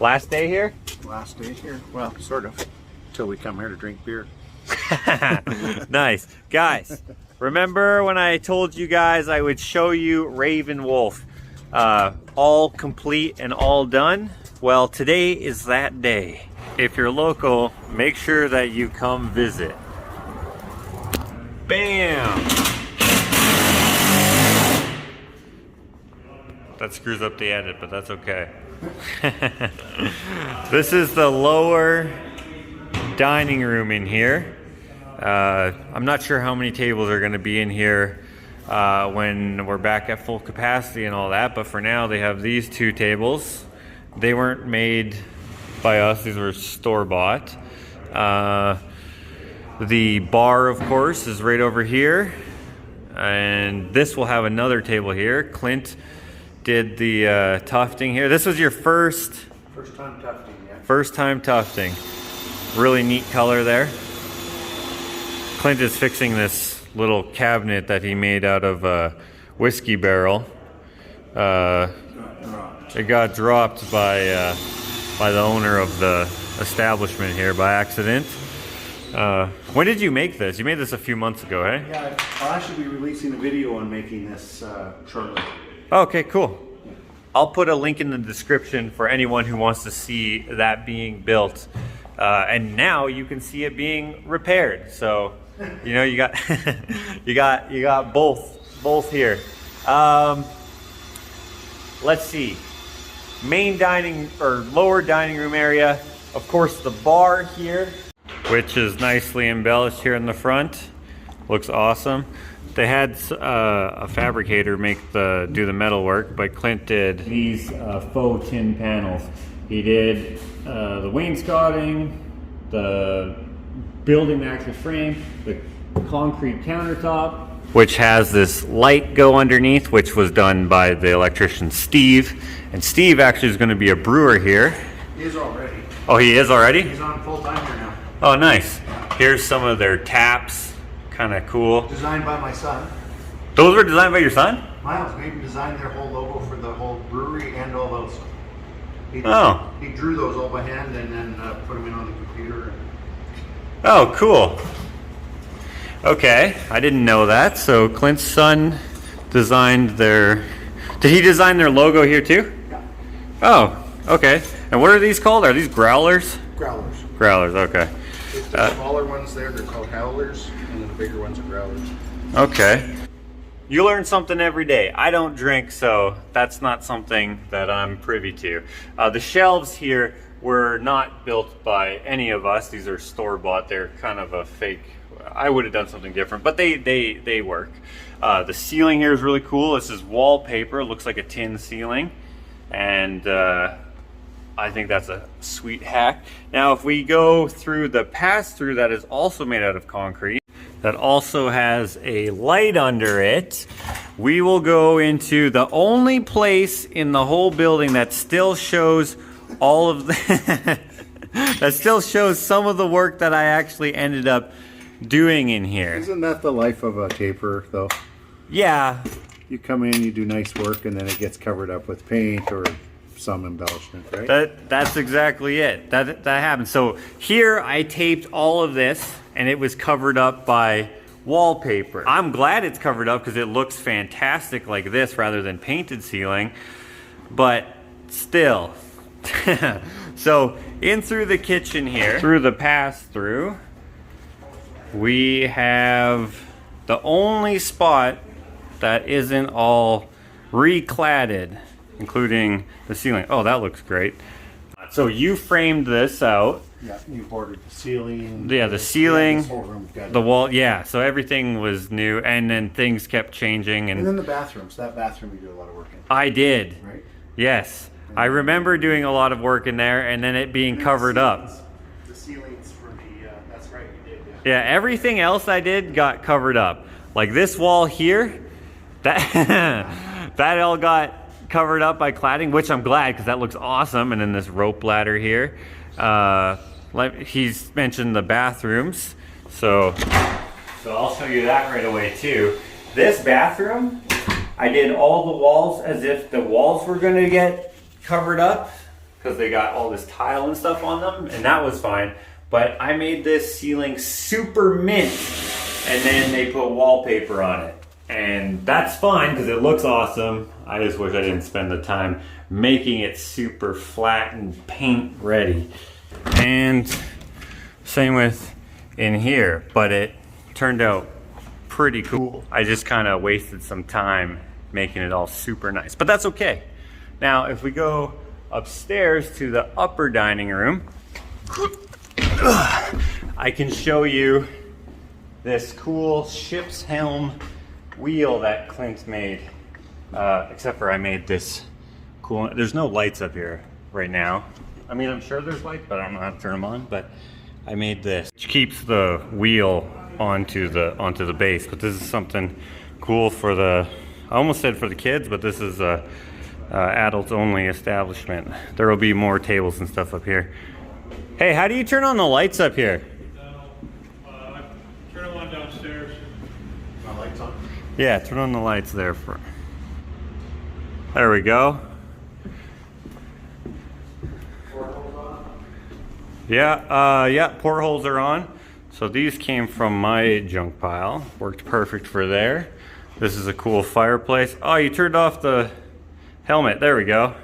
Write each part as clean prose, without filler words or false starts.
Last day here? Last day here. Well, sort of. Till we come here to drink beer. Nice. Guys, remember when I told you guys I would show you Raven Wolf all complete and all done? Well, today is that day. If you're local, make sure that you come visit. Bam! That screws up the edit, but that's okay. This is the lower dining room in here. I'm not sure how many tables are going to be in here when we're back at full capacity and all that, but for now they have these two tables. They weren't made by us, these were store-bought. The bar, of course, is right over here, and this will have another table here. Clint did the tufting here. This was your first time tufting, yeah. First time tufting. Really neat color there. Clint is fixing this little cabinet that he made out of a whiskey barrel. It got dropped by the owner of the establishment here by accident. When did you make this? You made this a few months ago, eh? Yeah, I'll actually be releasing a video on making this shortly. Okay, cool. I'll put a link in the description for anyone who wants to see that being built. And now you can see it being repaired. So, you know, you got you got both here. Let's see. Main dining or lower dining room area. Of course, the bar here, which is nicely embellished here in the front. Looks awesome. They had a fabricator do the metal work, but Clint did these faux tin panels. He did the wainscoting, the building the actual frame, the concrete countertop, which has this light go underneath, which was done by the electrician Steve. And Steve actually is going to be a brewer here. He is already. Oh, he is already? He's on full time here now. Oh, nice. Here's some of their taps. Kind of cool. Designed by my son. Those were designed by your son? Miles made and designed their whole logo for the whole brewery and all those. He drew those all by hand and then put them in on the computer. Oh, cool. Okay, I didn't know that. So Clint's son designed their... Did he design their logo here too? Yeah. Oh, okay. And what are these called? Are these growlers? Growlers. Growlers, okay. The smaller ones there, they're called howlers, and then the bigger ones are growlers. Okay. You learn something every day. I don't drink, so that's not something that I'm privy to. The shelves here were not built by any of us. These are store-bought. They're kind of a fake. I would have done something different, but they work. The ceiling here is really cool. This is wallpaper. It looks like a tin ceiling, and I think that's a sweet hack. Now, if we go through the pass-through that is also made out of concrete, that also has a light under it, we will go into the only place in the whole building that still shows all of the that still shows some of the work that I actually ended up doing in here. Isn't that the life of a taper, though? Yeah. You come in, you do nice work, and then it gets covered up with paint or some embellishment, right? That's exactly it. That happens. So here I taped all of this, and it was covered up by wallpaper. I'm glad it's covered up because it looks fantastic like this rather than painted ceiling, but still. So in through the kitchen here, through the pass-through, we have the only spot that isn't all recladded, including the ceiling. Oh, that looks great. So you framed this out. Yeah, you boarded the ceiling. Yeah, the ceiling, this whole room got the wall. Yeah, so everything was new, and then things kept changing. And then the bathrooms. That bathroom you do a lot of work in. I did. Right? Yes. I remember doing a lot of work in there, and then it being covered up. The ceilings for the, that's right, you did. Yeah, everything else I did got covered up. Like this wall here, that that all got covered up by cladding, which I'm glad because that looks awesome. And then this rope ladder here. Like he's mentioned the bathrooms, so I'll show you that right away too. This bathroom, I did all the walls as if the walls were going to get covered up. because they got all this tile and stuff on them, and that was fine. But I made this ceiling super mint, and then they put wallpaper on it. And that's fine because it looks awesome. I just wish I didn't spend the time making it super flat and paint ready. And same with in here, but it turned out pretty cool. I just kind of wasted some time making it all super nice, but that's okay. Now, if we go upstairs to the upper dining room, I can show you this cool ship's helm wheel that Clint made. Except for I made this cool, there's no lights up here right now. I mean, I'm sure there's lights, but I don't know how to turn them on. But I made this, which keeps the wheel onto the base. But this is something cool for the, I almost said for the kids, but this is a adults only establishment. There will be more tables and stuff up here. Hey, how do you turn on the lights up here? Turn them on downstairs. My lights on? Yeah, turn on the lights there. There we go. Yeah, yeah, portholes are on. So these came from my junk pile. Worked perfect for there. This is a cool fireplace. Oh, you turned off the helmet. There we go.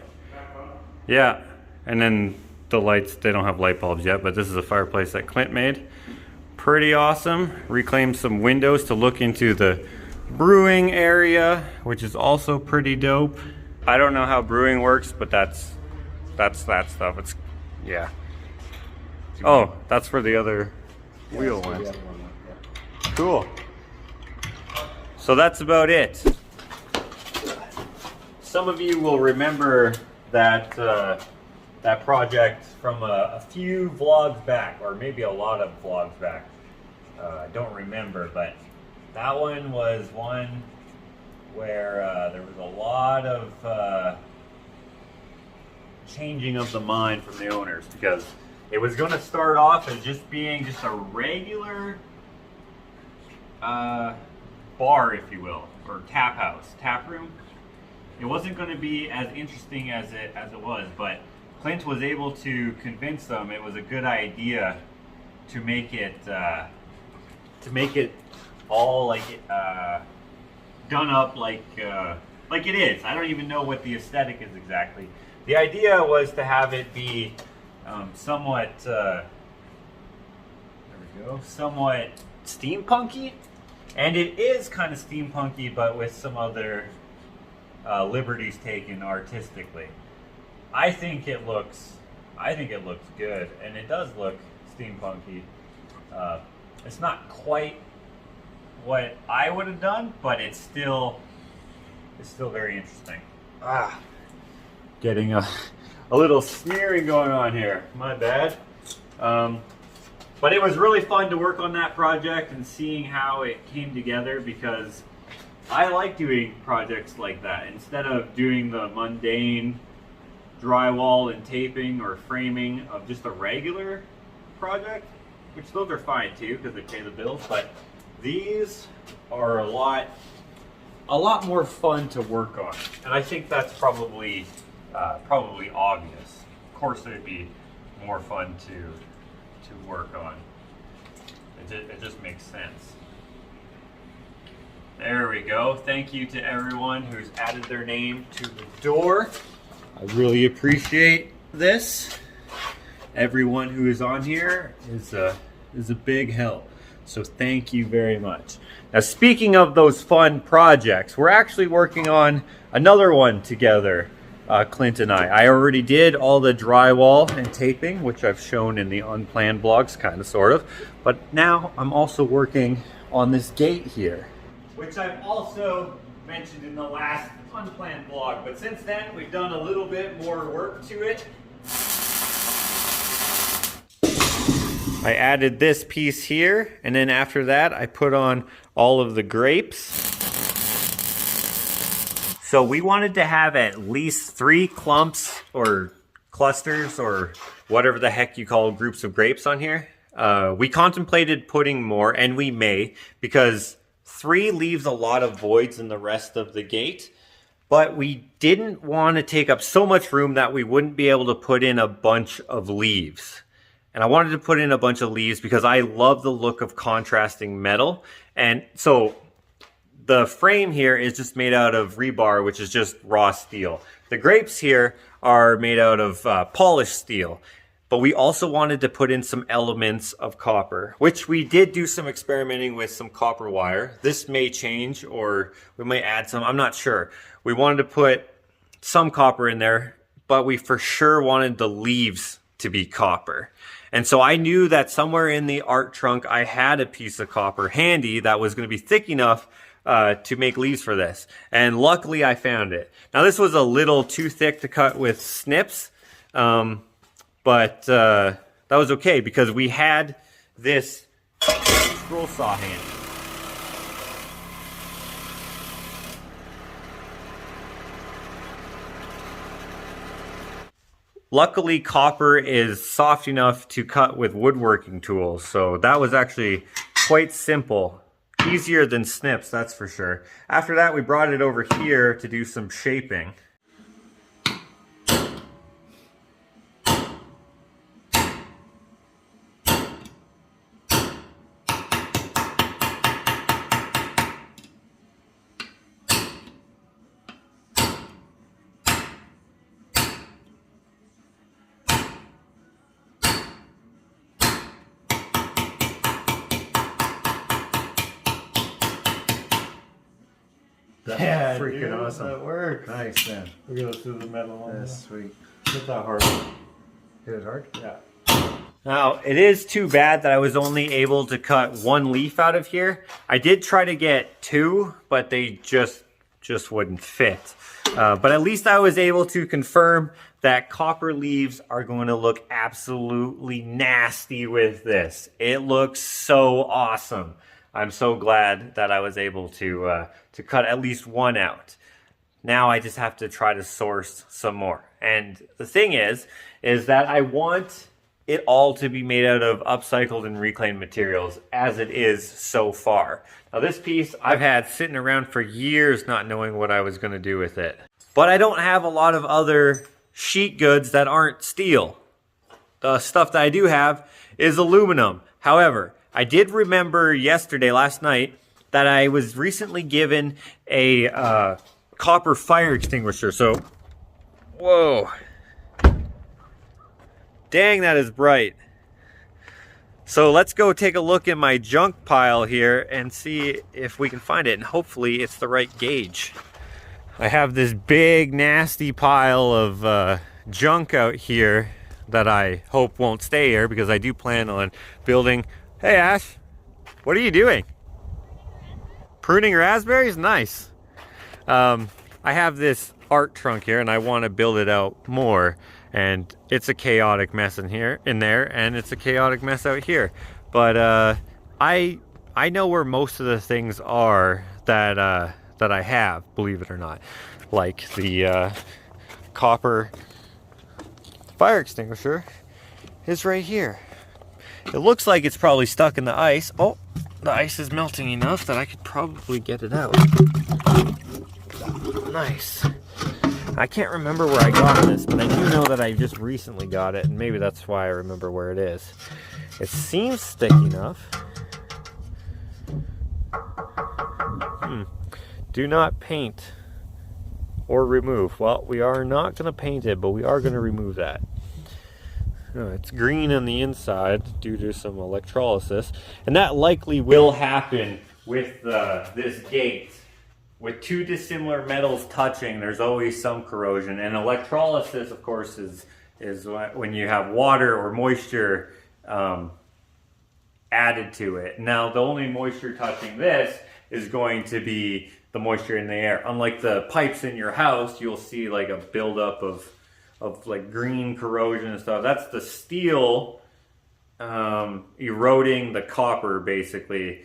Yeah, and then the lights, they don't have light bulbs yet, but this is a fireplace that Clint made. Pretty awesome. Reclaimed some windows to look into the brewing area, which is also pretty dope. I don't know how brewing works, but that's that stuff. It's, yeah. Oh, that's where the other wheel went. Cool. So that's about it. Some of you will remember that that project from a few vlogs back, or maybe a lot of vlogs back. I don't remember, but that one was one where there was a lot of changing of the mind from the owners, because it was going to start off as just being just a regular bar, if you will, or tap house, tap room. It wasn't going to be as interesting as it was, but Clint was able to convince them it was a good idea to make it all like done up like it is. I don't even know what the aesthetic is exactly. The idea was to have it be somewhat there we go, somewhat steampunky, and it is kind of steampunky, but with some other liberties taken artistically. I think it looks good, and it does look steampunky. It's not quite what I would have done, but it's still very interesting. Getting a little smearing going on here. My bad. But it was really fun to work on that project and seeing how it came together, because I like doing projects like that instead of doing the mundane drywall and taping or framing of just a regular project, which those are fine too because they pay the bills, but these are a lot more fun to work on, and I think that's probably obvious. Of course, they'd be more fun to work on. It just makes sense. There we go. Thank you to everyone who's added their name to the door. I really appreciate this. Everyone who is on here is a big help. So thank you very much. Now, speaking of those fun projects, we're actually working on another one together, Clint and I. I already did all the drywall and taping, which I've shown in the unplanned vlogs, kind of, sort of. But now I'm also working on this gate here, which I've also mentioned in the last unplanned vlog. But since then, we've done a little bit more work to it. I added this piece here, and then after that, I put on all of the grapes. So we wanted to have at least 3 clumps or clusters or whatever the heck you call groups of grapes on here. We contemplated putting more, and we may, because 3 leaves a lot of voids in the rest of the gate. but we didn't want to take up so much room that we wouldn't be able to put in a bunch of leaves. And I wanted to put in a bunch of leaves because I love the look of contrasting metal. And so the frame here is just made out of rebar, which is just raw steel. The grapes here are made out of polished steel. But we also wanted to put in some elements of copper, which we did do some experimenting with some copper wire. This may change, or we might add some, I'm not sure. We wanted to put some copper in there, but we for sure wanted the leaves to be copper. And so I knew that somewhere in the art trunk, I had a piece of copper handy that was going to be thick enough to make leaves for this. And luckily I found it. Now this was a little too thick to cut with snips, but that was okay because we had this scroll saw handy. Luckily, copper is soft enough to cut with woodworking tools, so that was actually quite simple. Easier than snips, that's for sure. After that, we brought it over here to do some shaping. That's freaking dude, awesome. That worked. Nice, man. We're gonna through the metal on That's sweet. Hit that hard. Hit it hard? Yeah. Now, it is too bad that I was only able to cut one leaf out of here. I did try to get two, but they just wouldn't fit. But at least I was able to confirm that copper leaves are going to look absolutely nasty with this. It looks so awesome. I'm so glad that I was able to cut at least one out. Now I just have to try to source some more. And the thing is that I want it all to be made out of upcycled and reclaimed materials as it is so far. Now this piece I've had sitting around for years not knowing what I was going to do with it. But I don't have a lot of other sheet goods that aren't steel. The stuff that I do have is aluminum. However, I did remember last night, that I was recently given a copper fire extinguisher. So, whoa. Dang, that is bright. So let's go take a look in my junk pile here and see if we can find it. And hopefully it's the right gauge. I have this big nasty pile of junk out here that I hope won't stay here because I do plan on building. Hey Ash, what are you doing? Pruning raspberries? Nice. I have this art trunk here and I want to build it out more, and it's a chaotic mess in there, and it's a chaotic mess out here. But I know where most of the things are that I have, believe it or not, like the copper fire extinguisher is right here. It looks like it's probably stuck in the ice. Oh, the ice is melting enough that I could probably get it out. Nice. I can't remember where I got this, but I do know that I just recently got it, and maybe that's why I remember where it is. It seems thick enough. Do not paint or remove. Well, we are not going to paint it, but we are going to remove that. It's green on the inside due to some electrolysis, and that likely will happen with this gate. With two dissimilar metals touching, there's always some corrosion, and electrolysis, of course, is when you have water or moisture added to it. Now, the only moisture touching this is going to be the moisture in the air. Unlike the pipes in your house, you'll see like a buildup of like green corrosion and stuff. That's the steel eroding the copper, basically,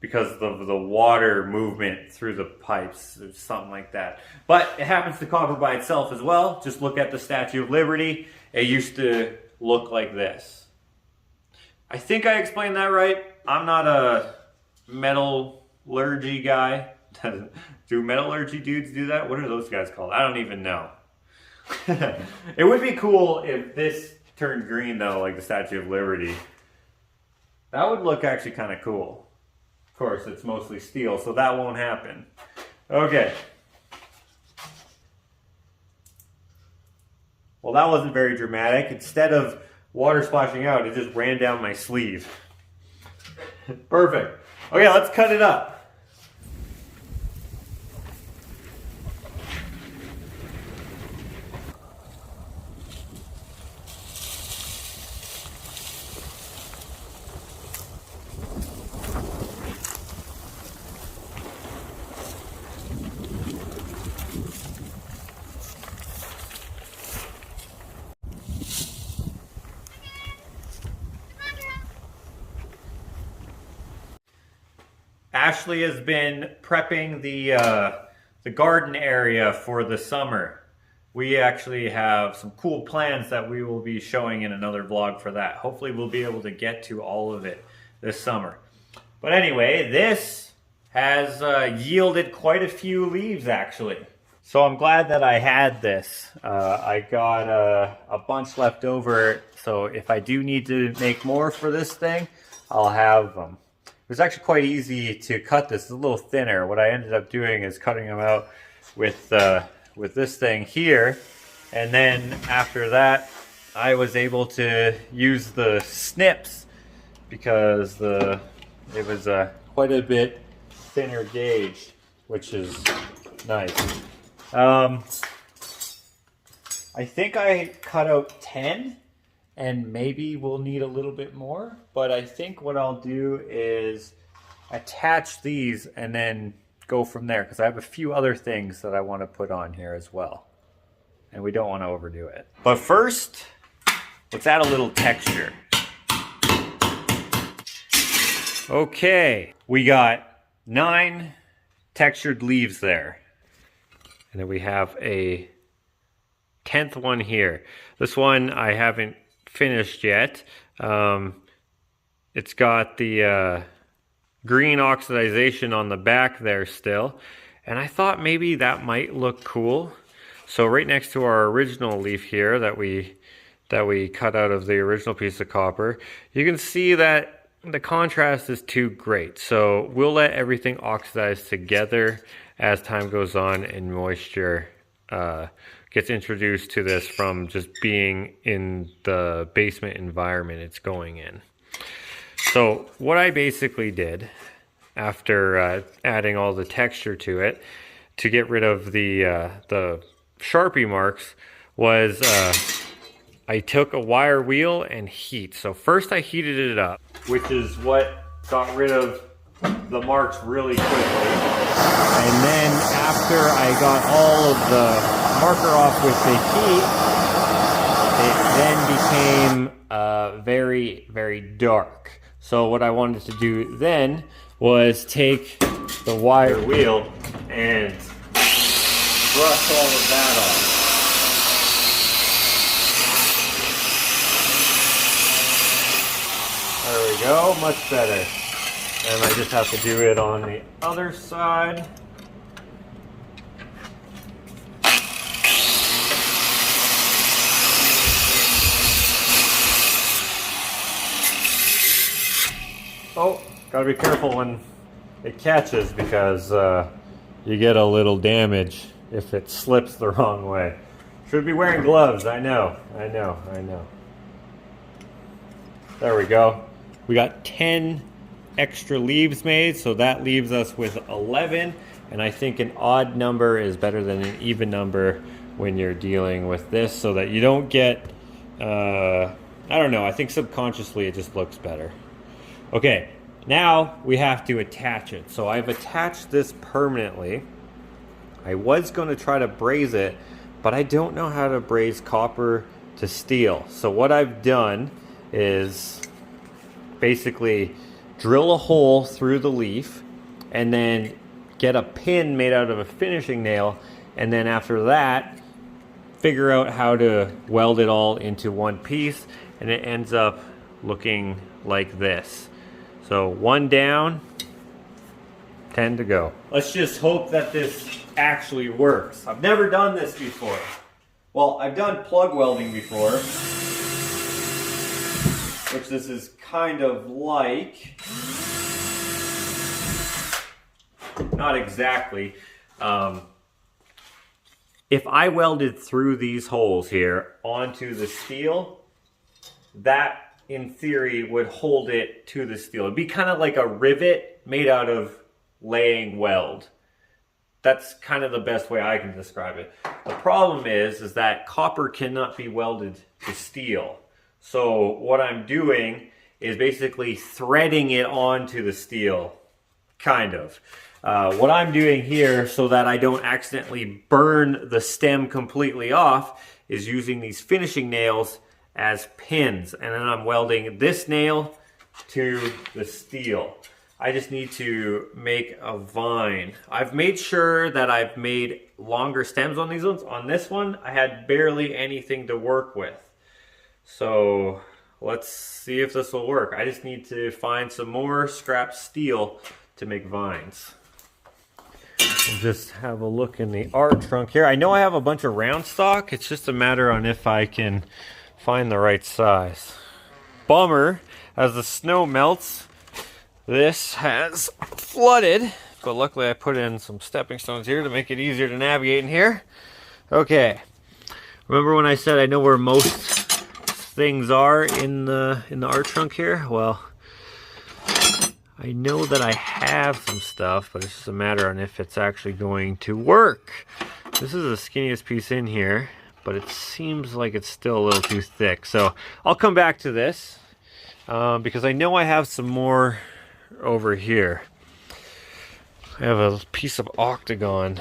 because of the water movement through the pipes, or something like that. But it happens to copper by itself as well. Just look at the Statue of Liberty. It used to look like this. I think I explained that right. I'm not a metallurgy guy, Do metallurgy dudes do that? What are those guys called? I don't even know. It would be cool if this turned green though, like the Statue of Liberty. That would look actually kind of cool. Of course, it's mostly steel, so that won't happen. Okay. Well, that wasn't very dramatic. Instead of water splashing out, it just ran down my sleeve. Perfect. Okay, let's cut it up. Ashley has been prepping the garden area for the summer. We actually have some cool plans that we will be showing in another vlog for that. Hopefully we'll be able to get to all of it this summer. But anyway, this has yielded quite a few leaves actually. So I'm glad that I had this. I got a bunch left over, so if I do need to make more for this thing, I'll have them. It was actually quite easy to cut this. It's a little thinner. What I ended up doing is cutting them out with this thing here. And then after that, I was able to use the snips because it was quite a bit thinner gauge, which is nice. I think I cut out 10. And maybe we'll need a little bit more, but I think what I'll do is attach these and then go from there, because I have a few other things that I want to put on here as well. And we don't want to overdo it. But first, let's add a little texture. Okay, we got 9 textured leaves there. And then we have a 10th one here. This one I haven't finished yet. It's got the green oxidization on the back there still, and I thought maybe that might look cool. So right next to our original leaf here that we cut out of the original piece of copper, you can see that the contrast is too great. So we'll let everything oxidize together as time goes on and moisture gets introduced to this from just being in the basement environment it's going in. So what I basically did after adding all the texture to it to get rid of the Sharpie marks was I took a wire wheel and heat. So first I heated it up, which is what got rid of the marks really quickly. And then after I got all of the marker off with the heat, it then became very, very dark. So what I wanted to do then was take the wire wheel and brush all of that off. There we go, much better. And I just have to do it on the other side. Oh, gotta be careful when it catches because you get a little damage if it slips the wrong way. Should be wearing gloves, I know. There we go. We got 10 extra leaves made, so that leaves us with 11, and I think an odd number is better than an even number when you're dealing with this, so that you don't get, I don't know, I think subconsciously it just looks better. Okay, now we have to attach it. So I've attached this permanently. I was going to try to braze it, but I don't know how to braze copper to steel. So what I've done is basically drill a hole through the leaf and then get a pin made out of a finishing nail, and then after that figure out how to weld it all into one piece, and it ends up looking like this. So one down 10 to go. Let's just hope that this actually works. I've never done this before. Well, I've done plug welding before, which this is kind of like. Not exactly. If I welded through these holes here onto the steel, that in theory would hold it to the steel. It'd be kind of like a rivet made out of laying weld. That's kind of the best way I can describe it. The problem is that copper cannot be welded to steel. So what I'm doing is basically threading it onto the steel, kind of. What I'm doing here so that I don't accidentally burn the stem completely off is using these finishing nails as pins, and then I'm welding this nail to the steel. I just need to make a vine. I've made sure that I've made longer stems on these ones. On this one, I had barely anything to work with. So let's see if this will work. I just need to find some more scrap steel to make vines. We'll just have a look in the art trunk here. I know I have a bunch of round stock. It's just a matter on if I can find the right size. Bummer, as the snow melts, this has flooded, but luckily I put in some stepping stones here to make it easier to navigate in here. Okay, remember when I said I know where most things are in the art trunk here? Well, I know that I have some stuff, but it's just a matter on if it's actually going to work. This is the skinniest piece in here, but it seems like it's still a little too thick. So I'll come back to this because I know I have some more over here. I have a piece of octagon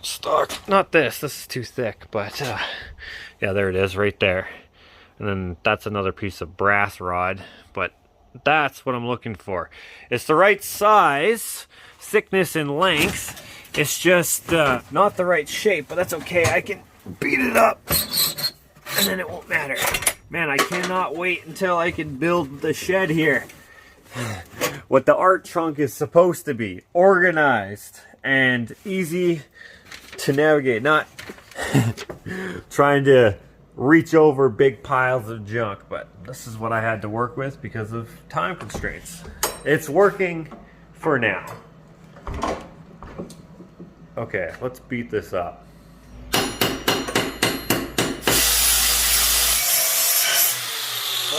stock. Not this is too thick, but yeah, there it is right there. And then that's another piece of brass rod, but that's what I'm looking for. It's the right size, thickness and length. It's just not the right shape, but that's okay. I can beat it up and then it won't matter. Man, I cannot wait until I can build the shed here. What the art trunk is supposed to be. Organized and easy to navigate. Not trying to reach over big piles of junk, but this is what I had to work with because of time constraints. It's working for now. Okay, let's beat this up.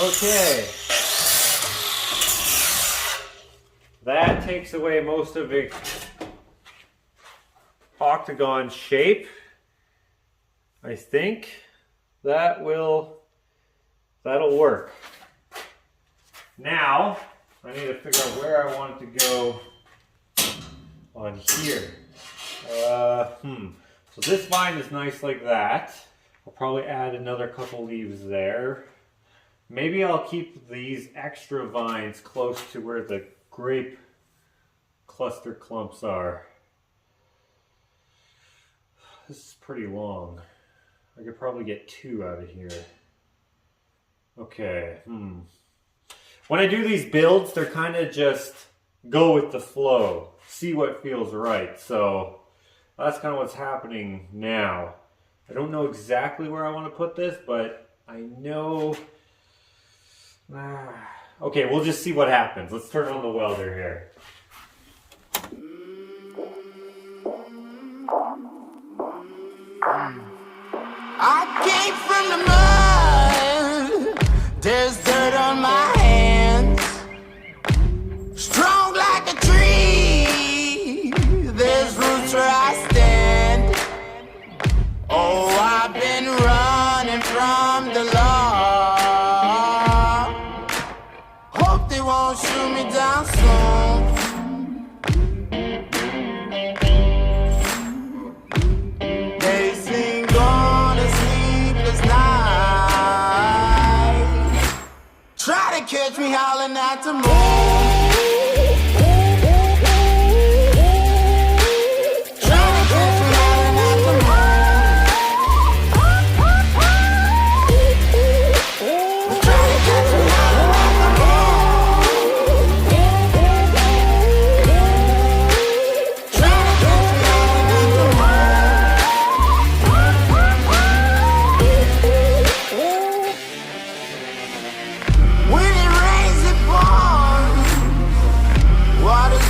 Okay. That takes away most of the octagon shape. I think that'll work. Now, I need to figure out where I want it to go on here. So this vine is nice like that. I'll probably add another couple leaves there. Maybe I'll keep these extra vines close to where the grape cluster clumps are. This is pretty long. I could probably get 2 out of here. Okay, When I do these builds, they're kind of just go with the flow, see what feels right. So that's kind of what's happening now. I don't know exactly where I want to put this, but I know... Okay, we'll just see what happens. Let's turn on the welder here. I came from the mud. There's dirt on my hands. Strong like a tree. There's roots where I stand. Oh, I've been running from the law. Hope they won't shoot me down soon. They sing on a sleepless night. Try to catch me howling at the moon.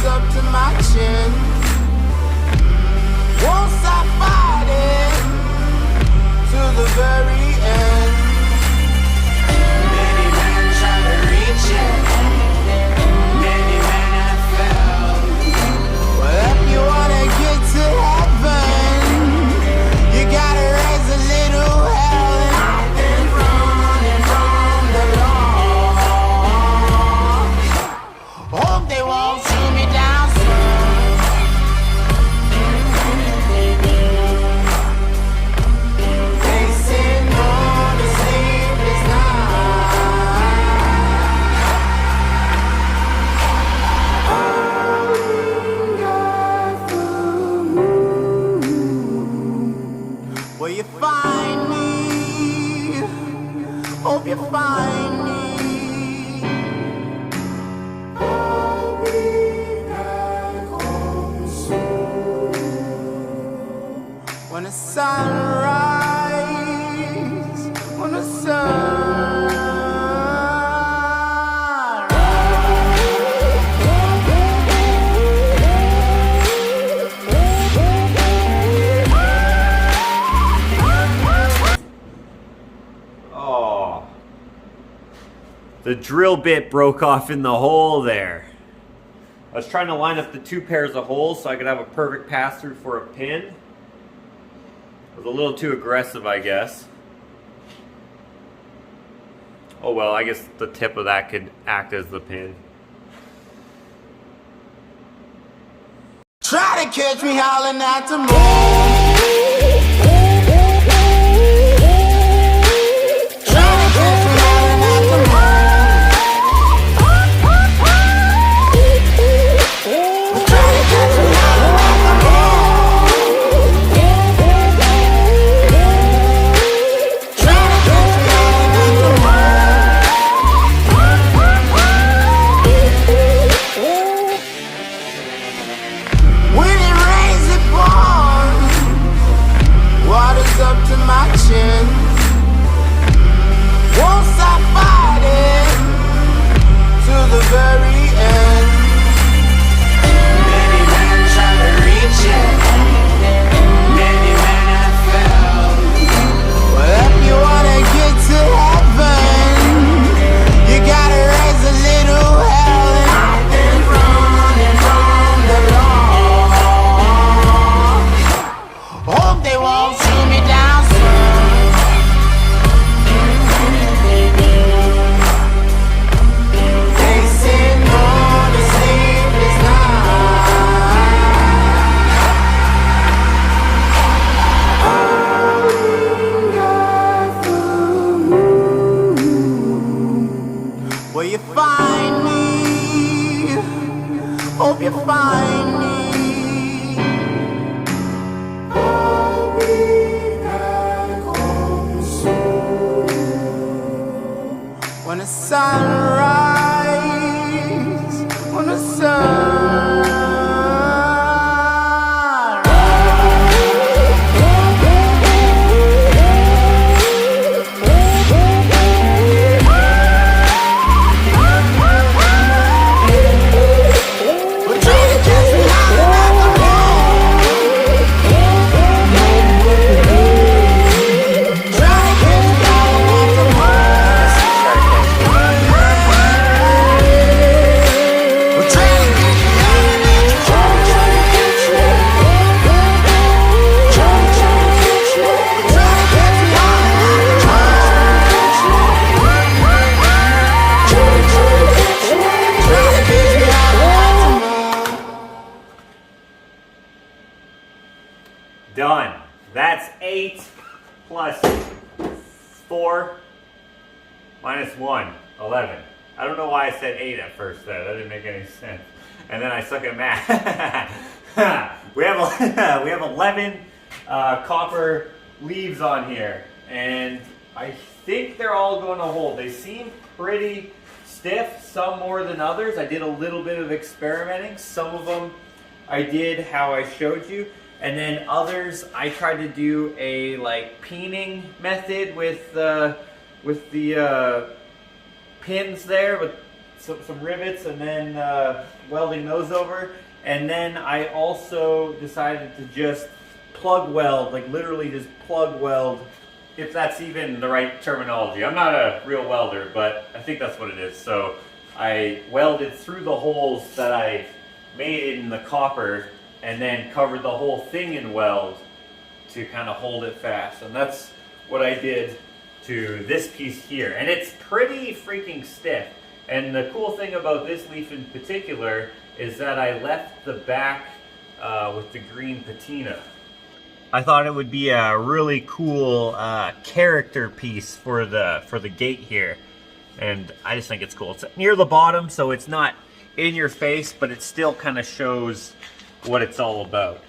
Water's up to my chin. Won't stop fighting to the very end. Many men try to reach it. Many men have failed. Well, if you wanna get to heaven, you gotta raise a little hell. And I've been running from the law. Hope they won't shoot me down soon. Facing on the sleepless night. Will you find me? Hope you find me. I'll be back home soon. When the sunrise, when the sun. Oh. The drill bit broke off in the hole there. I was trying to line up the two pairs of holes so I could have a perfect pass through for a pin. It was a little too aggressive, I guess. Oh well, I guess the tip of that could act as the pin. Try to catch me howling at the moon. Try to catch me howling at the moon. Try to catch me howling at the moon. Try to catch me howling at the moon. When it rains, it pours. Water's up to my chin. Won't stop fighting to the very end. Many men try to reach it. Many men have failed. Well, if you wanna get to heaven, you gotta raise a little hell. And I've been running from the law. Hope they won't shoot me down soon. Facing on the sleepless night. Will you find me? Hope you find me. I'll be back home soon. When the sunrise, when the sun. We're trying to catch me howling at the moon. Trying to catch me howling at the moon. We're trying to catch me howling at the moon. Trying to catch me. Trying to catch me. Trying to catch me howling at the moon. Trying to catch me. Trying to catch me howling at the moon. Done. That's 8 plus 4 minus 1, 11. I don't know why I said 8 at first though. That didn't make any sense. And then I suck at math. we have 11 copper leaves on here, and I think they're all going to hold. They seem pretty stiff, some more than others. I did a little bit of experimenting. Some of them I did how I showed you, and then others I tried to do a like peening method with the pins there, but some rivets and then welding those over. And then I also decided to just plug weld, like literally just plug weld, if that's even the right terminology. I'm not a real welder, but I think that's what it is. So I welded through the holes that I made in the copper and then covered the whole thing in weld to kind of hold it fast. And that's what I did to this piece here. And it's pretty freaking stiff. And the cool thing about this leaf in particular is that I left the back with the green patina. I thought it would be a really cool character piece for the gate here. And I just think it's cool. It's near the bottom, so it's not in your face, but it still kind of shows what it's all about.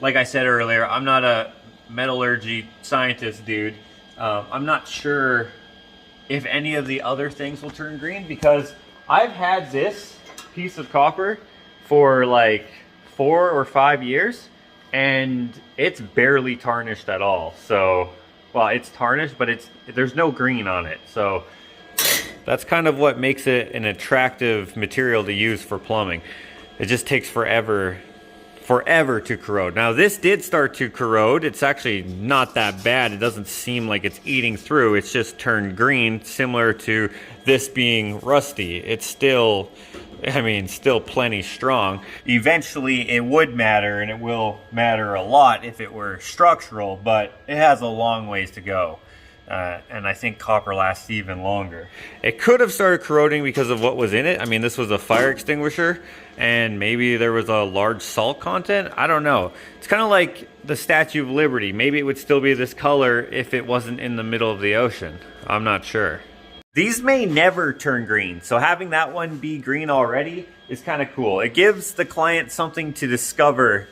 Like I said earlier, I'm not a metallurgy scientist, dude. I'm not sure if any of the other things will turn green, because I've had this piece of copper for like 4 or 5 years and it's barely tarnished at all. So, well, it's tarnished, but there's no green on it. So that's kind of what makes it an attractive material to use for plumbing. It just takes forever to corrode. Now this did start to corrode. It's actually not that bad. It doesn't seem like it's eating through. It's just turned green, similar to this being rusty. It's still, I mean, still plenty strong. Eventually it would matter, and it will matter a lot if it were structural, but it has a long ways to go. And I think copper lasts even longer. It could have started corroding because of what was in it. I mean, this was a fire extinguisher, and maybe there was a large salt content. I don't know. It's kind of like the Statue of Liberty. Maybe it would still be this color if it wasn't in the middle of the ocean. I'm not sure. These may never turn green, so having that one be green already is kind of cool. It gives the client something to discover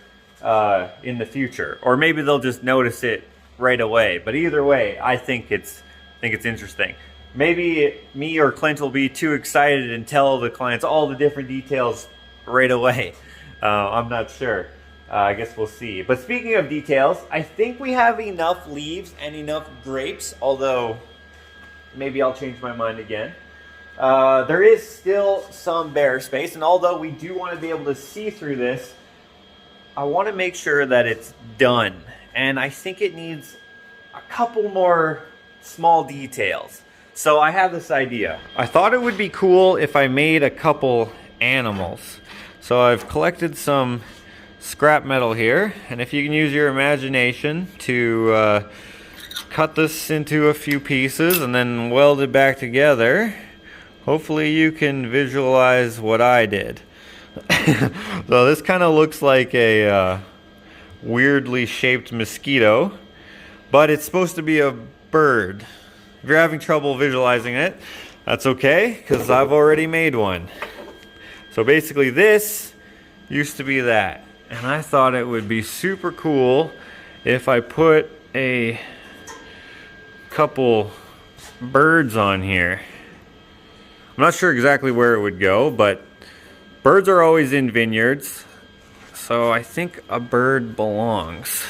in the future, or maybe they'll just notice it right away. But either way, I think it's interesting. Maybe me or Clint will be too excited and tell the clients all the different details right away. I'm not sure. I guess we'll see. But speaking of details, I think we have enough leaves and enough grapes, although maybe I'll change my mind again. There is still some bare space, and although we do want to be able to see through this, I want to make sure that it's done. And I think it needs a couple more small details. So I have this idea. I thought it would be cool if I made a couple animals. So I've collected some scrap metal here, and if you can use your imagination to cut this into a few pieces and then weld it back together, hopefully you can visualize what I did. So this kind of looks like a weirdly shaped mosquito, but it's supposed to be a bird. If you're having trouble visualizing it, that's okay, because I've already made one. So basically this used to be that, and I thought it would be super cool if I put a couple birds on here. I'm not sure exactly where it would go, but birds are always in vineyards, so I think a bird belongs.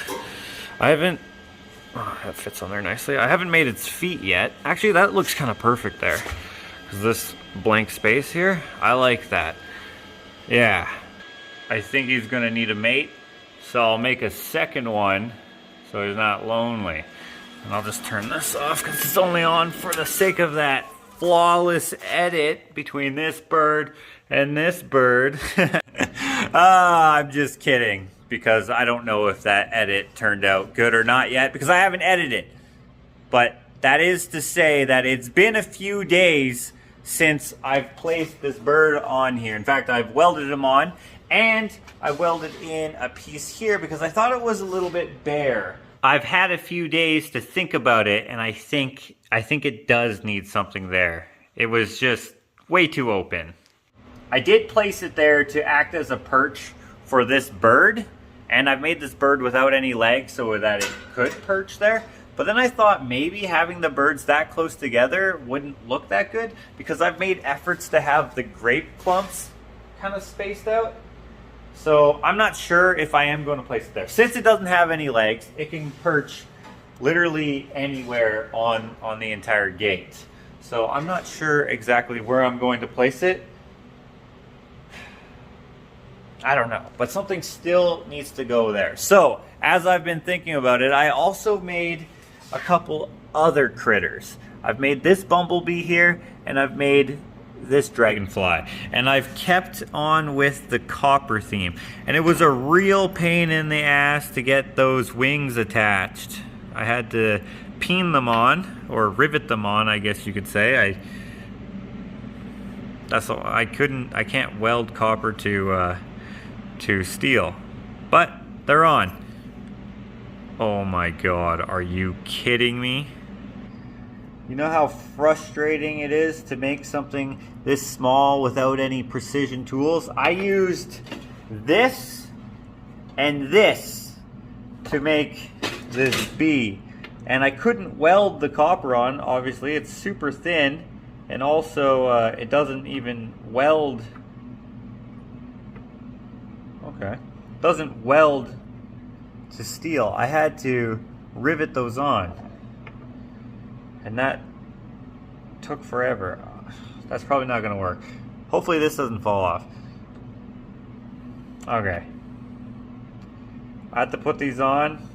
I haven't, oh, that fits on there nicely. I haven't made its feet yet. Actually, that looks kind of perfect there. Because this blank space here, I like that. Yeah, I think he's gonna need a mate, so I'll make a second one so he's not lonely. And I'll just turn this off because it's only on for the sake of that flawless edit between this bird and this bird. I'm just kidding, because I don't know if that edit turned out good or not yet, because I haven't edited. But that is to say that it's been a few days since I've placed this bird on here. In fact, I've welded him on, and I welded in a piece here because I thought it was a little bit bare. I've had a few days to think about it, and I think it does need something there. It was just way too open. I did place it there to act as a perch for this bird, and I've made this bird without any legs so that it could perch there. But then I thought maybe having the birds that close together wouldn't look that good, because I've made efforts to have the grape clumps kind of spaced out. So I'm not sure if I am going to place it there. Since it doesn't have any legs, it can perch literally anywhere on the entire gate. So I'm not sure exactly where I'm going to place it. I don't know, but something still needs to go there. So as I've been thinking about it, I also made a couple other critters. I've made this bumblebee here, and I've made this dragonfly, and I've kept on with the copper theme, and it was a real pain in the ass to get those wings attached. I had to peen them on, or rivet them on, I guess you could say. I can't weld copper to steel, but they're on. Oh my god, are you kidding me? You know how frustrating it is to make something this small without any precision tools? I used this and this to make this bee, and I couldn't weld the copper on. Obviously it's super thin, and also it doesn't even weld. Okay, doesn't weld to steel. I had to rivet those on, and that took forever. That's probably not gonna work. Hopefully this doesn't fall off. Okay, I have to put these on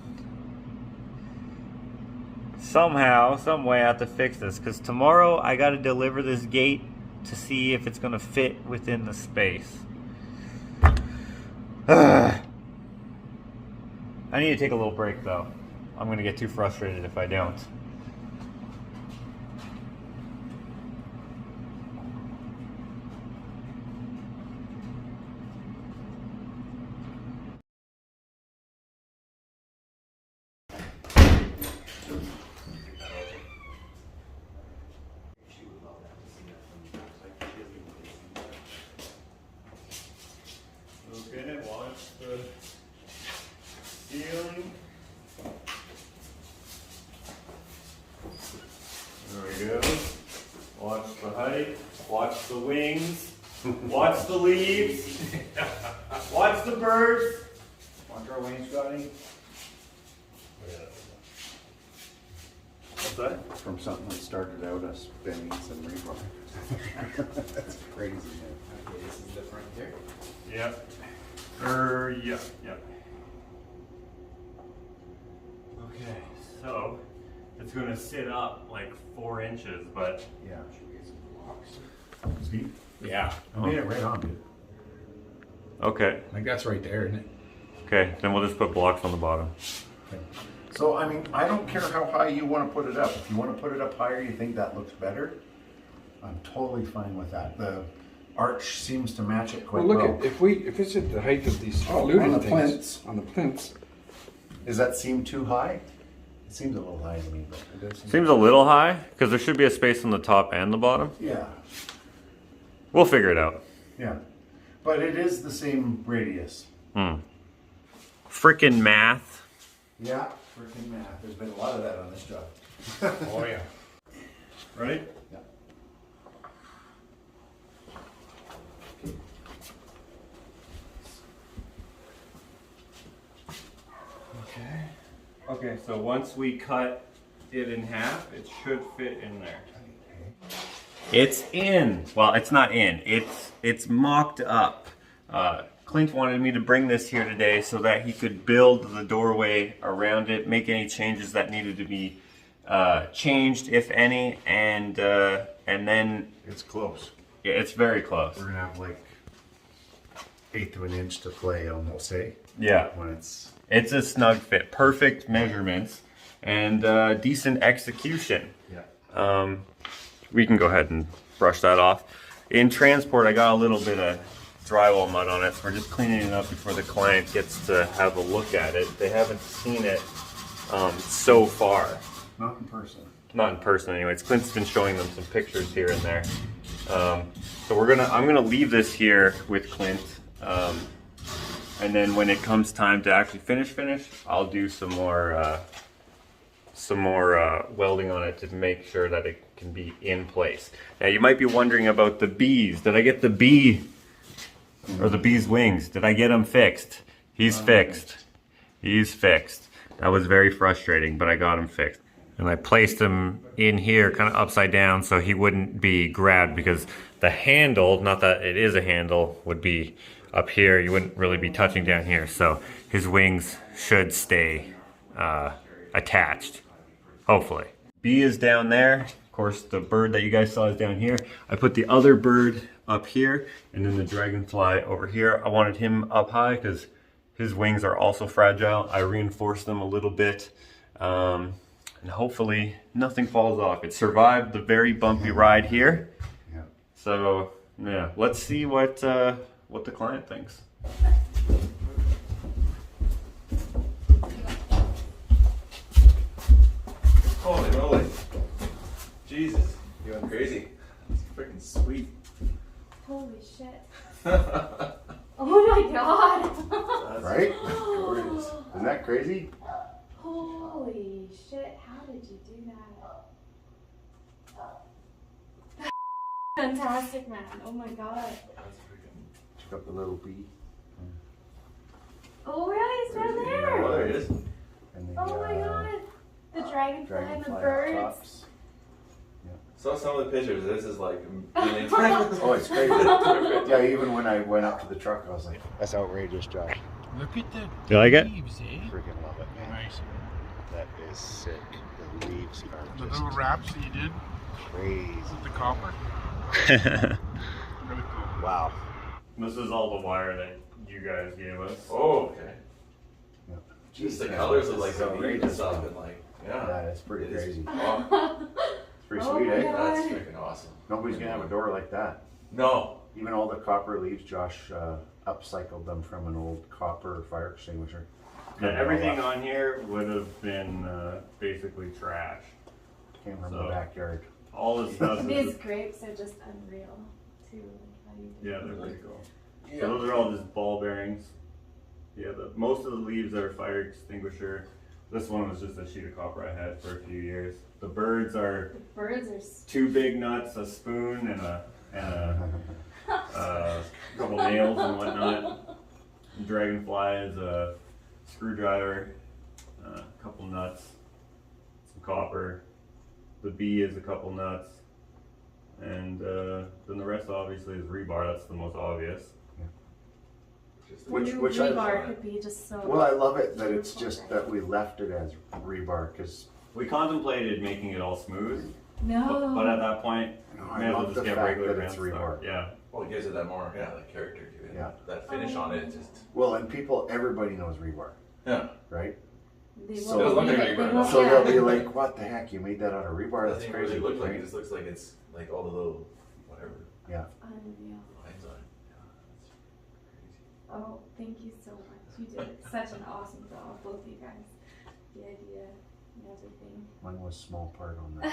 somehow, some way. I have to fix this, because tomorrow I got to deliver this gate to see if it's gonna fit within the space. I need to take a little break though. I'm gonna get too frustrated if I don't. Okay, watch the ceiling. There we go. Watch the height. Watch the wings. Watch the leaves. Watch the birds. Watch our wainscoting. What's that? From something that started out as bending some rebar. That's crazy, man. Okay, this is the front here. Yep. Yeah. Okay, so it's gonna sit up like 4 inches, but Yeah, should we get some blocks? See? yeah. I made it right on, dude. Okay. Like that's right there, isn't it? Okay, then we'll just put blocks on the bottom. Okay. So, I mean, I don't care how high you want to put it up. If you want to put it up higher, you think that looks better, I'm totally fine with that. The arch seems to match it quite Well, well. look at if it's at the height of these Oh, fluted on the things plinths. on the plinths. Does that seem too high? It seems a little high to me, but it does seem. Seems a little high, because there should be a space on the top and the bottom. Yeah, We'll figure it out. yeah. But it is the same radius. Frickin' math. Yeah, freaking math. There's been a lot of that on this job. Oh yeah. Right? Yeah. Okay. Okay, so once we cut it in half, it should fit in there. It's in. Well, it's not in. It's mocked up. Clint wanted me to bring this here today so that he could build the doorway around it, make any changes that needed to be changed, if any, and then It's close. yeah, it's very close. We're gonna have like 1/8 of an inch to play almost, eh? Yeah. When it's It's a snug fit, perfect measurements, and decent execution. yeah. We can go ahead and brush that off. In transport, I got a little bit of drywall mud on it, so we're just cleaning it up before the client gets to have a look at it. They haven't seen it so far. Not in person. Not in person anyways. Clint's been showing them some pictures here and there. So I'm gonna leave this here with Clint. And then when it comes time to actually finish, I'll do some more welding on it to make sure that it can be in place. Now you might be wondering about the bees. Did I get the bee or the bee's wings? Did I get him fixed? He's fixed. He's fixed. That was very frustrating, but I got him fixed. and I placed him in here kind of upside down so he wouldn't be grabbed, because the handle, not that it is a handle, would be up here. You wouldn't really be touching down here, so his wings should stay attached, hopefully. B is down there. Of course, the bird that you guys saw is down here. I put the other bird up here, and then the dragonfly over here. I wanted him up high because his wings are also fragile. I reinforced them a little bit, and hopefully nothing falls off. It survived the very bumpy ride here. Yeah. So yeah, let's see what the client thinks. Holy moly. Jesus, you went crazy. That's freaking sweet. Holy shit. Oh my god. That's Right? gorgeous. Isn't that crazy? Holy shit. How did you do that? Fantastic, man. Oh my god. That's freaking. Check out the little bee. Oh, really? It's right Oh, there. there it is. And the, Oh my god. The dragonfly and the dragonfly up birds. tops. Saw some of the pictures. This is like a million Oh, times. it's crazy. Yeah, even when I went up to the truck, I was like, that's outrageous, Josh. Look at the You like it? leaves, eh? Freaking love it, man. Nice. That is sick. The leaves are The just little wraps that you did crazy. with the copper. Really cool. Wow. This is all the wire that you guys gave us. Oh, okay. Yeah. Just the man, colors of this like is the leaves and outrageous, stuff, man. and like, Yeah, yeah. it's pretty It is- crazy. Oh, It's pretty Oh sweet, my eh? God. that's freaking awesome. Nobody's gonna have a door like that. No. Even all the copper leaves, Josh upcycled them from an old copper fire extinguisher. Yeah, everything on here would have been basically trash. Came from So- the backyard. All this stuff These is, grapes are just unreal, too. Like how you do yeah, it. they're pretty cool. So those are all just ball bearings. Yeah, most of the leaves are fire extinguisher. This one was just a sheet of copper I had for a few years. The birds are The birds are 2 big nuts, a spoon, and a couple nails and whatnot. The dragonfly is a screwdriver, a couple nuts, some copper. The bee is a couple nuts, and then the rest obviously is rebar. That's the most obvious. Which New I rebar could be just so. well, I love it that it's just that we left it as rebar because We contemplated making it all smooth, No. but at that point, I may as well love just the get fact regular that it's ground stock. rebar. Yeah. Well, it gives it that more, that character to it. Yeah. That finish on it, just, well, and everybody knows rebar, yeah. right? They So- won't It doesn't look believe like it. rebar, They won't- So yeah. they'll be like, "What the heck? You made that out of It rebar? That's doesn't crazy." really look like it. right? It just looks like it's like all the little, whatever, Yeah. Unreal. lines on it. Oh, thank you so much. You did such an awesome job, both of you guys. The idea and everything. Mine was small part on that.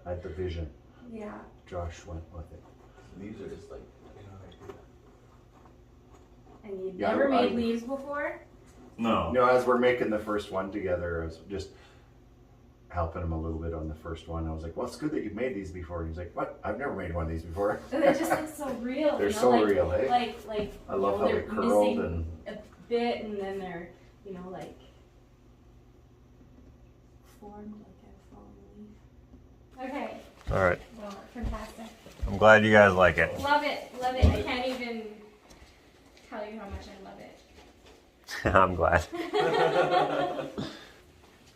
I had the vision. Yeah. Josh went with it. Leaves are just like, And you've Yeah, never I- made leaves before? No. No, as we're making the first one together, I was just helping him a little bit on the first one. I was like, "Well, it's good that you've made these before." And he's like, "What? I've never made one of these before." They just look so real. They're you know? so like, real, eh? Like I you love know, how they they're curled missing and a bit, and then they're, you know, like formed like a fallen leaf. Okay. All right. Well, fantastic. I'm glad you guys like it. Love it. Love it. I can't even tell you how much I love it. I'm glad.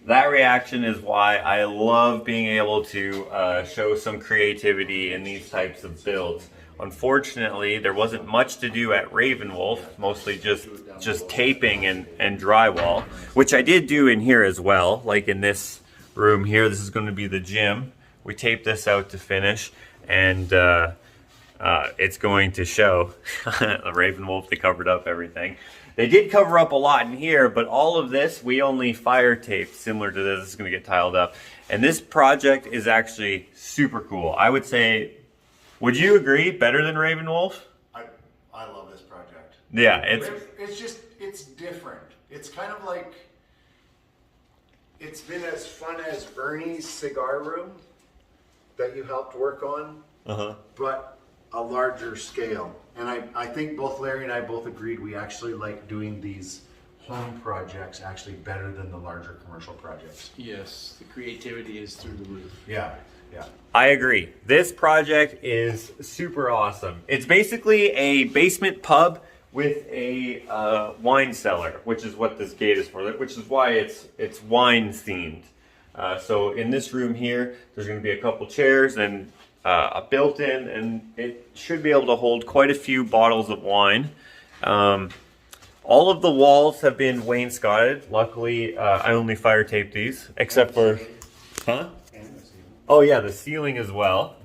That reaction is why I love being able to show some creativity in these types of builds. Unfortunately, there wasn't much to do at Ravenwolf, mostly just taping and drywall, which I did do in here as well, like in this room here. This is going to be the gym. We taped this out to finish, and it's going to show. Ravenwolf, they covered up everything. They did cover up a lot in here, but all of this we only fire taped, similar to this. It's going to get tiled up. And this project is actually super cool. I would say, would you agree, better than Ravenwolf? I love this project. Yeah, It's different. It's kind of like, it's been as fun as Ernie's cigar room that you helped work on, but a larger scale. And I think both Larry and I both agreed we actually like doing these home projects actually better than the larger commercial projects. Yes, the creativity is through the roof. Yeah, yeah. I agree. This project is super awesome. It's basically a basement pub with a wine cellar, which is what this gate is for, which is why it's wine themed. So in this room here, there's going to be a couple chairs and a built-in, and it should be able to hold quite a few bottles of wine. All of the walls have been wainscoted. Luckily, I only fire taped these, except for, huh? Oh yeah, the ceiling as well.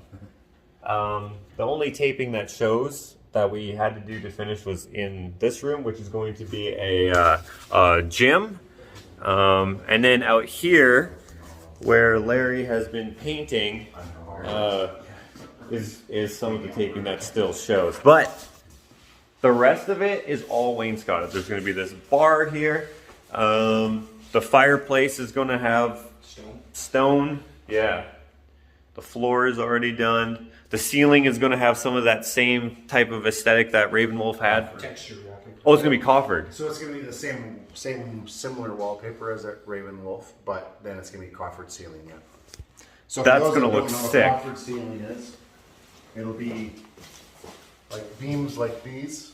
The only taping that shows that we had to do to finish was in this room, which is going to be a gym. And then out here, where Larry has been painting, is some of the taping that still shows. But the rest of it is all wainscoted. There's going to be this bar here. The fireplace is going to have stone. Yeah. The floor is already done. The ceiling is going to have some of that same type of aesthetic that Ravenwolf had. Texture wallpaper. Oh, it's going to be coffered. So it's going to be the same similar wallpaper as that Ravenwolf, but then it's going to be coffered ceiling, yeah. So That's gonna look sick. What coffered ceiling is, it'll be like beams like these,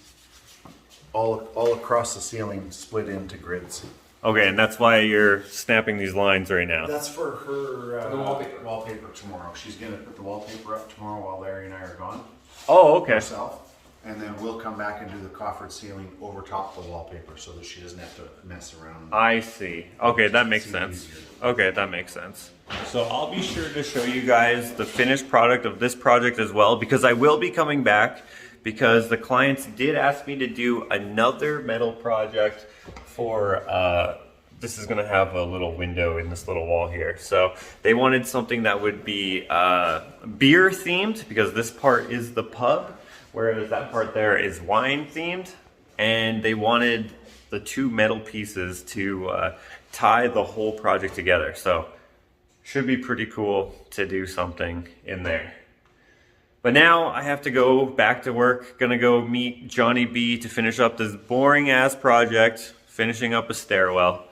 all across the ceiling, split into grids. Okay, and that's why you're snapping these lines right now. That's for her the wallpaper. wallpaper tomorrow. She's going to put the wallpaper up tomorrow while Larry and I are gone. Oh, okay. Herself. And then we'll come back and do the coffered ceiling over top the wallpaper so that she doesn't have to mess around. I see. Okay, that makes See sense. easier. Okay, that makes sense. So I'll be sure to show you guys the finished product of this project as well, because I will be coming back because the clients did ask me to do another metal project for, this is going to have a little window in this little wall here. So they wanted something that would be beer themed, because this part is the pub, whereas that part there is wine themed. And they wanted the two metal pieces to tie the whole project together. So should be pretty cool to do something in there. But now I have to go back to work. Gonna go meet Johnny B to finish up this boring ass project, finishing up a stairwell.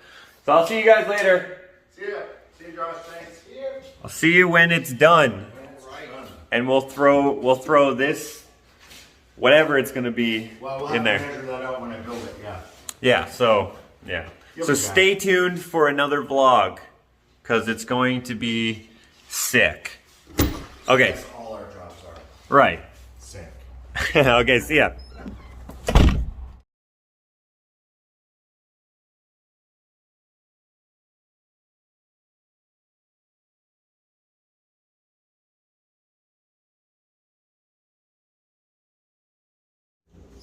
So I'll see you guys later. See ya. See you, Josh. Thanks. See ya. I'll see you when it's done. And we'll throw this, whatever it's gonna be, Well, we'll in have to there. measure that out when I build it, yeah. Yeah, so yeah. You'll So be back. stay tuned for another vlog, because it's going to be sick. Okay, That's all our jobs are. right. Sick. Okay, see ya.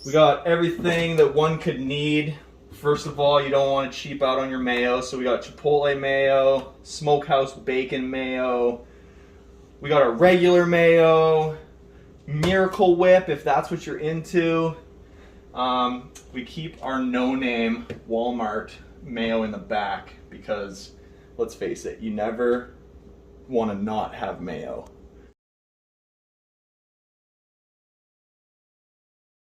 We got everything that one could need. First of all, you don't want to cheap out on your mayo, so we got Chipotle mayo, Smokehouse bacon mayo. We got our regular mayo, Miracle Whip if that's what you're into. We keep our no-name Walmart mayo in the back because, let's face it, you never want to not have mayo.